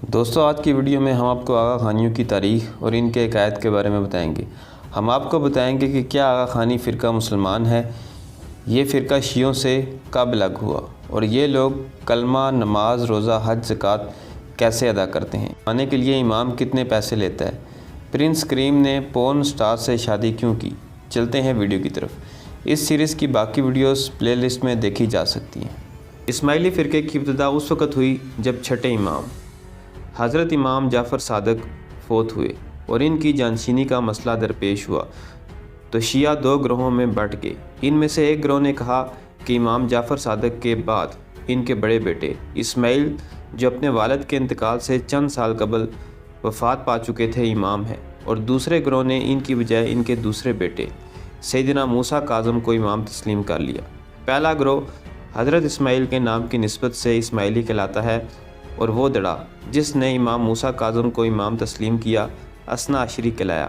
دوستو آج کی ویڈیو میں ہم آپ کو آغا خانیوں کی تاریخ اور ان کے عقائد کے بارے میں بتائیں گے۔ ہم آپ کو بتائیں گے کہ کیا آغا خانی فرقہ مسلمان ہے، یہ فرقہ شیعوں سے کب الگ ہوا اور یہ لوگ کلمہ، نماز، روزہ، حج، زکوٰۃ کیسے ادا کرتے ہیں، آنے کے لیے امام کتنے پیسے لیتا ہے، پرنس کریم نے پورن سٹار سے شادی کیوں کی۔ چلتے ہیں ویڈیو کی طرف۔ اس سیریز کی باقی ویڈیوز پلے لسٹ میں دیکھی جا سکتی ہیں۔ اسماعیلی فرقے کی ابتدا اس وقت ہوئی جب چھٹے امام حضرت امام جعفر صادق فوت ہوئے اور ان کی جانشینی کا مسئلہ درپیش ہوا تو شیعہ دو گروہوں میں بٹ گئے۔ ان میں سے ایک گروہ نے کہا کہ امام جعفر صادق کے بعد ان کے بڑے بیٹے اسماعیل جو اپنے والد کے انتقال سے چند سال قبل وفات پا چکے تھے امام ہیں، اور دوسرے گروہ نے ان کی بجائے ان کے دوسرے بیٹے سیدنا موسیٰ کاظم کو امام تسلیم کر لیا۔ پہلا گروہ حضرت اسماعیل کے نام کی نسبت سے اسماعیلی کہلاتا ہے، اور وہ دڑا جس نے امام موسیٰ کاظم کو امام تسلیم کیا اثنا عشری کہلایا،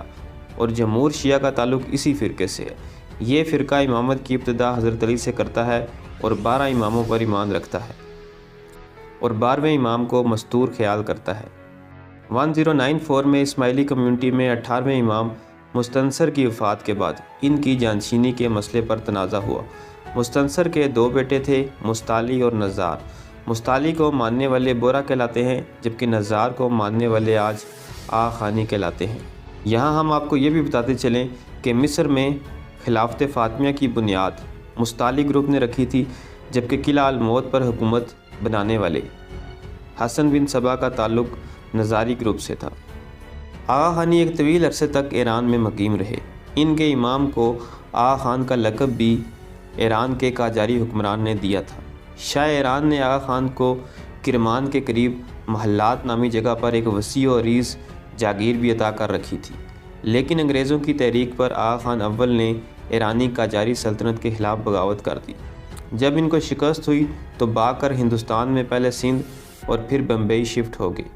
اور جمہور شیعہ کا تعلق اسی فرقے سے ہے۔ یہ فرقہ امامت کی ابتدا حضرت علی سے کرتا ہے اور 12 اماموں پر ایمان رکھتا ہے اور 12ویں امام کو مستور خیال کرتا ہے۔ 1094 میں اسماعیلی کمیونٹی میں 18ویں امام مستنصر کی وفات کے بعد ان کی جانشینی کے مسئلے پر تنازع ہوا۔ مستنصر کے دو بیٹے تھے، مستعلی اور نزار۔ مستعلی کو ماننے والے بورا کہلاتے ہیں، جبکہ نزار کو ماننے والے آج آغا خانی کہلاتے ہیں۔ یہاں ہم آپ کو یہ بھی بتاتے چلیں کہ مصر میں خلافت فاطمیہ کی بنیاد مستعلی گروپ نے رکھی تھی، جبکہ قلعہ الموت پر حکومت بنانے والے حسن بن صبا کا تعلق نزاری گروپ سے تھا۔ آغا خانی ایک طویل عرصے تک ایران میں مقیم رہے۔ ان کے امام کو آغا خان کا لقب بھی ایران کے قاجاری حکمران نے دیا تھا۔ شاہ ایران نے آغا خان کو کرمان کے قریب محلات نامی جگہ پر ایک وسیع و عریض جاگیر بھی عطا کر رکھی تھی، لیکن انگریزوں کی تحریک پر آغا خان اول نے ایرانی قاجاری سلطنت کے خلاف بغاوت کر دی۔ جب ان کو شکست ہوئی تو بھاگ کر ہندوستان میں پہلے سندھ اور پھر بمبئی شفٹ ہو گئے۔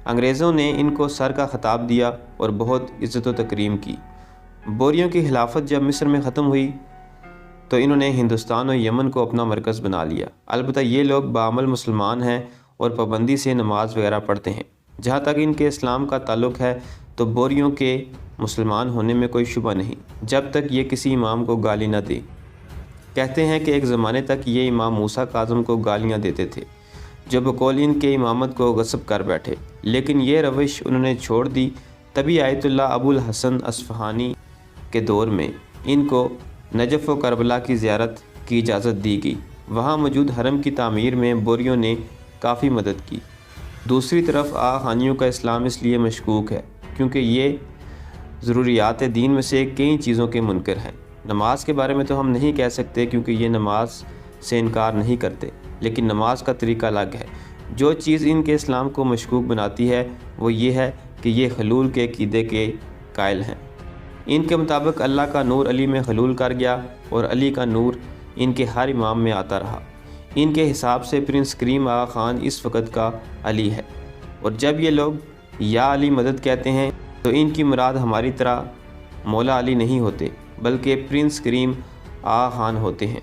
انگریزوں نے ان کو سر کا خطاب دیا اور بہت عزت و تکریم کی۔ بوریوں کی خلافت جب مصر میں ختم ہوئی تو انہوں نے ہندوستان و یمن کو اپنا مرکز بنا لیا۔ البتہ یہ لوگ بعمل مسلمان ہیں اور پابندی سے نماز وغیرہ پڑھتے ہیں۔ جہاں تک ان کے اسلام کا تعلق ہے تو بوریوں کے مسلمان ہونے میں کوئی شبہ نہیں، جب تک یہ کسی امام کو گالی نہ دے۔ کہتے ہیں کہ ایک زمانے تک یہ امام موسیٰ کاظم کو گالیاں دیتے تھے، جو بقول ان کے امامت کو غصب کر بیٹھے، لیکن یہ روش انہوں نے چھوڑ دی۔ تبھی آیت اللہ ابو الحسن اصفہانی کے دور میں ان کو نجف و کربلا کی زیارت کی اجازت دی گئی۔ وہاں موجود حرم کی تعمیر میں بوریوں نے کافی مدد کی۔ دوسری طرف آغا خانیوں کا اسلام اس لیے مشکوک ہے کیونکہ یہ ضروریات دین میں سے کئی چیزوں کے منکر ہیں۔ نماز کے بارے میں تو ہم نہیں کہہ سکتے کیونکہ یہ نماز سے انکار نہیں کرتے، لیکن نماز کا طریقہ الگ ہے۔ جو چیز ان کے اسلام کو مشکوک بناتی ہے وہ یہ ہے کہ یہ حلول کے عقیدے کے قائل ہیں۔ ان کے مطابق اللہ کا نور علی میں حلول کر گیا اور علی کا نور ان کے ہر امام میں آتا رہا۔ ان کے حساب سے پرنس کریم آغا خان اس وقت کا علی ہے، اور جب یہ لوگ یا علی مدد کہتے ہیں تو ان کی مراد ہماری طرح مولا علی نہیں ہوتے، بلکہ پرنس کریم آغا خان ہوتے ہیں۔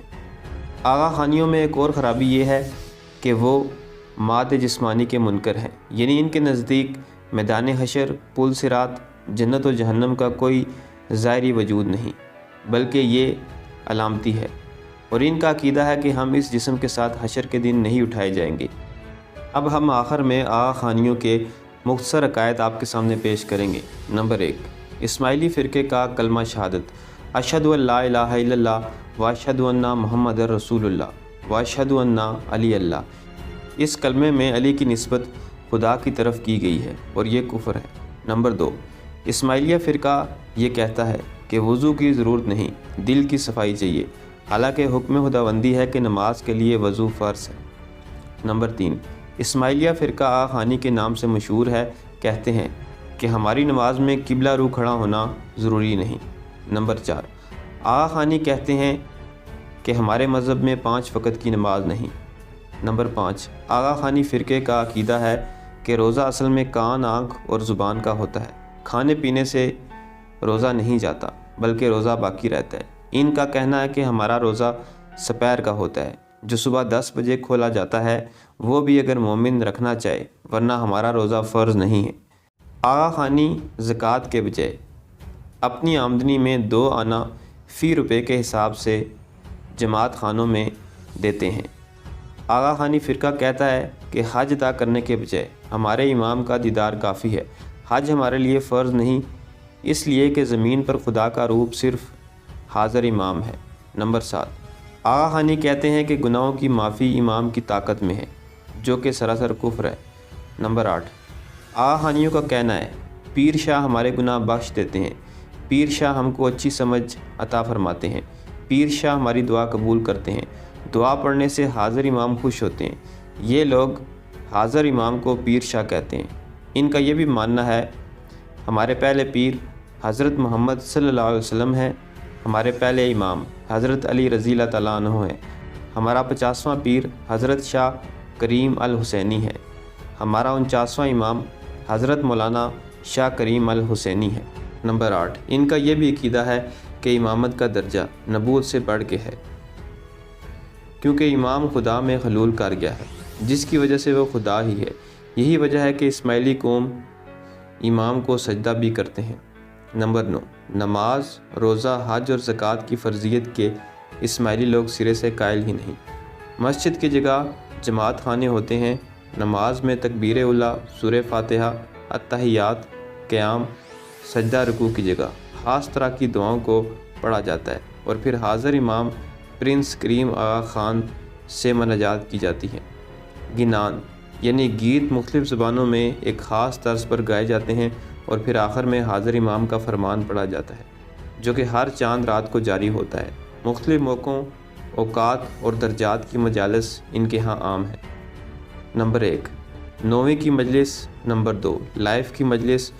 آغا خانیوں میں ایک اور خرابی یہ ہے کہ وہ ماد جسمانی کے منکر ہیں، یعنی ان کے نزدیک میدان حشر، پل صراط، جنت و جہنم کا کوئی ظاہری وجود نہیں، بلکہ یہ علامتی ہے، اور ان کا عقیدہ ہے کہ ہم اس جسم کے ساتھ حشر کے دن نہیں اٹھائے جائیں گے۔ اب ہم آخر میں آغا خانیوں کے مختصر عقائد آپ کے سامنے پیش کریں گے۔ نمبر 1، اسماعیلی فرقے کا کلمہ شہادت، اشہد ان لا الہ الا اللہ واشہد ان محمد رسول اللہ واشہد ان علی اللہ۔ اس کلمے میں علی کی نسبت خدا کی طرف کی گئی ہے اور یہ کفر ہے۔ نمبر 2، اسماعیلیہ فرقہ یہ کہتا ہے کہ وضو کی ضرورت نہیں، دل کی صفائی چاہیے، حالانکہ حکم خداوندی ہے کہ نماز کے لیے وضو فرض ہے۔ نمبر 3، اسماعیلیہ فرقہ آغا خانی کے نام سے مشہور ہے، کہتے ہیں کہ ہماری نماز میں قبلہ رو کھڑا ہونا ضروری نہیں۔ نمبر 4، آغا خانی کہتے ہیں کہ ہمارے مذہب میں 5 وقت کی نماز نہیں۔ نمبر 5، آغا خانی فرقے کا عقیدہ ہے کہ روزہ اصل میں کان، آنکھ اور زبان کا ہوتا ہے، کھانے پینے سے روزہ نہیں جاتا بلکہ روزہ باقی رہتا ہے۔ ان کا کہنا ہے کہ ہمارا روزہ سپیر کا ہوتا ہے، جو صبح 10 بجے کھولا جاتا ہے وہ بھی اگر مومن رکھنا چاہے، ورنہ ہمارا روزہ فرض نہیں ہے۔ آغا خانی زکوٰۃ کے بجائے اپنی آمدنی میں 2 آنا فی روپے کے حساب سے جماعت خانوں میں دیتے ہیں۔ آغا خانی فرقہ کہتا ہے کہ حج ادا کرنے کے بجائے ہمارے امام کا دیدار کافی ہے، حج ہمارے لیے فرض نہیں، اس لیے کہ زمین پر خدا کا روپ صرف حاضر امام ہے۔ نمبر 7، آغا خانی کہتے ہیں کہ گناہوں کی معافی امام کی طاقت میں ہے، جو کہ سراسر کفر ہے۔ نمبر 8، آغا خانیوں کا کہنا ہے پیر شاہ ہمارے گناہ بخش دیتے ہیں، پیر شاہ ہم کو اچھی سمجھ عطا فرماتے ہیں، پیر شاہ ہماری دعا قبول کرتے ہیں، دعا پڑھنے سے حاضر امام خوش ہوتے ہیں۔ یہ لوگ حاضر امام کو پیر شاہ کہتے ہیں۔ ان کا یہ بھی ماننا ہے ہمارے پہلے پیر حضرت محمد صلی اللہ علیہ وسلم ہیں، ہمارے پہلے امام حضرت علی رضی اللہ تعالیٰ عنہ ہیں، ہمارا 50واں پیر حضرت شاہ کریم الحسینی ہے، ہمارا 49واں امام حضرت مولانا شاہ کریم الحسینی ہے۔ نمبر 8، ان کا یہ بھی عقیدہ ہے کہ امامت کا درجہ نبوت سے بڑھ کے ہے، کیونکہ امام خدا میں حلول کر گیا ہے، جس کی وجہ سے وہ خدا ہی ہے۔ یہی وجہ ہے کہ اسماعیلی قوم امام کو سجدہ بھی کرتے ہیں۔ نمبر 9، نماز، روزہ، حج اور زکوٰۃ کی فرضیت کے اسماعیلی لوگ سرے سے قائل ہی نہیں۔ مسجد کی جگہ جماعت خانے ہوتے ہیں، نماز میں تکبیر اولیٰ، سورہ فاتحہ، اتحیات، قیام، سجدہ رکوع کی جگہ خاص طرح کی دعاؤں کو پڑھا جاتا ہے، اور پھر حاضر امام پرنس کریم آغا خان سے مناجات کی جاتی ہے۔ گنان یعنی گیت مختلف زبانوں میں ایک خاص طرز پر گائے جاتے ہیں، اور پھر آخر میں حاضر امام کا فرمان پڑھا جاتا ہے، جو کہ ہر چاند رات کو جاری ہوتا ہے۔ مختلف موقعوں، اوقات اور درجات کی مجالس ان کے ہاں عام ہے۔ نمبر 1، 9ویں کی مجلس۔ نمبر 2، لائف کی مجلس،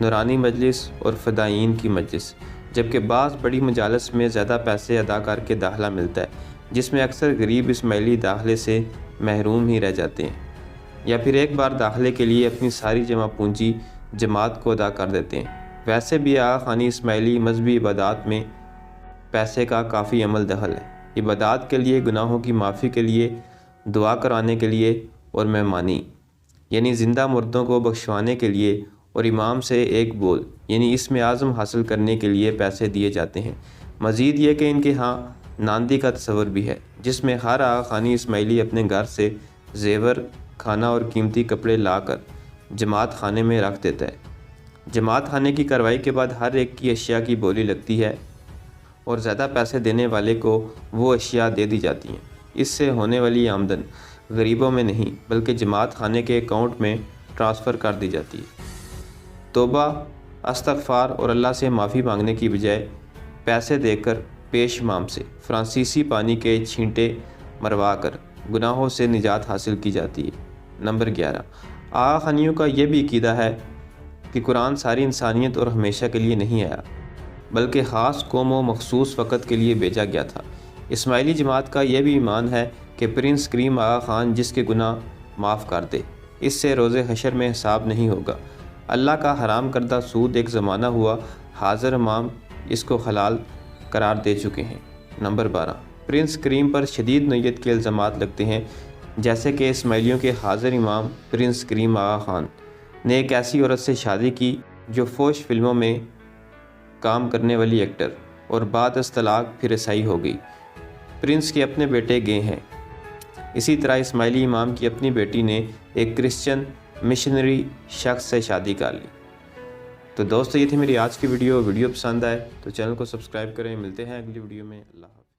نورانی مجلس اور فدائین کی مجلس، جبکہ بعض بڑی مجالس میں زیادہ پیسے ادا کر کے داخلہ ملتا ہے، جس میں اکثر غریب اسماعیلی داخلے سے محروم ہی رہ جاتے ہیں، یا پھر ایک بار داخلے کے لیے اپنی ساری جمع پونجی جماعت کو ادا کر دیتے ہیں۔ ویسے بھی آغا خانی اسماعیلی مذہبی عبادات میں پیسے کا کافی عمل دخل ہے، عبادات کے لیے، گناہوں کی معافی کے لیے، دعا کرانے کے لیے اور مہمانی یعنی زندہ مردوں کو بخشوانے کے لیے، اور امام سے ایک بول یعنی اسم اعظم حاصل کرنے کے لیے پیسے دیے جاتے ہیں۔ مزید یہ کہ ان کے ہاں ناندی کا تصور بھی ہے، جس میں ہر آغا خانی اسماعیلی اپنے گھر سے زیور، کھانا اور قیمتی کپڑے لا کر جماعت خانے میں رکھ دیتا ہے۔ جماعت خانے کی کارروائی کے بعد ہر ایک کی اشیاء کی بولی لگتی ہے، اور زیادہ پیسے دینے والے کو وہ اشیاء دے دی جاتی ہیں۔ اس سے ہونے والی آمدن غریبوں میں نہیں بلکہ جماعت خانے کے اکاؤنٹ میں ٹرانسفر کر دی جاتی ہے۔ توبہ، استغفار اور اللہ سے معافی مانگنے کی بجائے پیسے دے کر پیش امام سے فرانسیسی پانی کے چھینٹے مروا کر گناہوں سے نجات حاصل کی جاتی ہے۔ نمبر 11، آغا خانیوں کا یہ بھی عقیدہ ہے کہ قرآن ساری انسانیت اور ہمیشہ کے لیے نہیں آیا، بلکہ خاص قوم و مخصوص وقت کے لیے بھیجا گیا تھا۔ اسماعیلی جماعت کا یہ بھی ایمان ہے کہ پرنس کریم آغا خان جس کے گناہ معاف کر دے، اس سے روز حشر میں حساب نہیں ہوگا۔ اللہ کا حرام کردہ سود ایک زمانہ ہوا، حاضر امام اس کو حلال قرار دے چکے ہیں۔ نمبر 12، پرنس کریم پر شدید نوعیت کے الزامات لگتے ہیں، جیسے کہ اسماعیلیوں کے حاضر امام پرنس کریم آغا خان نے ایک ایسی عورت سے شادی کی جو فوش فلموں میں کام کرنے والی ایکٹر، اور بعد از طلاق پھر عیسائی ہو گئی۔ پرنس کے اپنے بیٹے گئے ہیں۔ اسی طرح اسماعیلی امام کی اپنی بیٹی نے ایک کرسچن مشنری شخص سے شادی کر لی۔ تو دوستو، یہ تھی میری آج کی ویڈیو پسند آئے تو چینل کو سبسکرائب کریں۔ ملتے ہیں اگلی ویڈیو میں۔ اللہ حافظ۔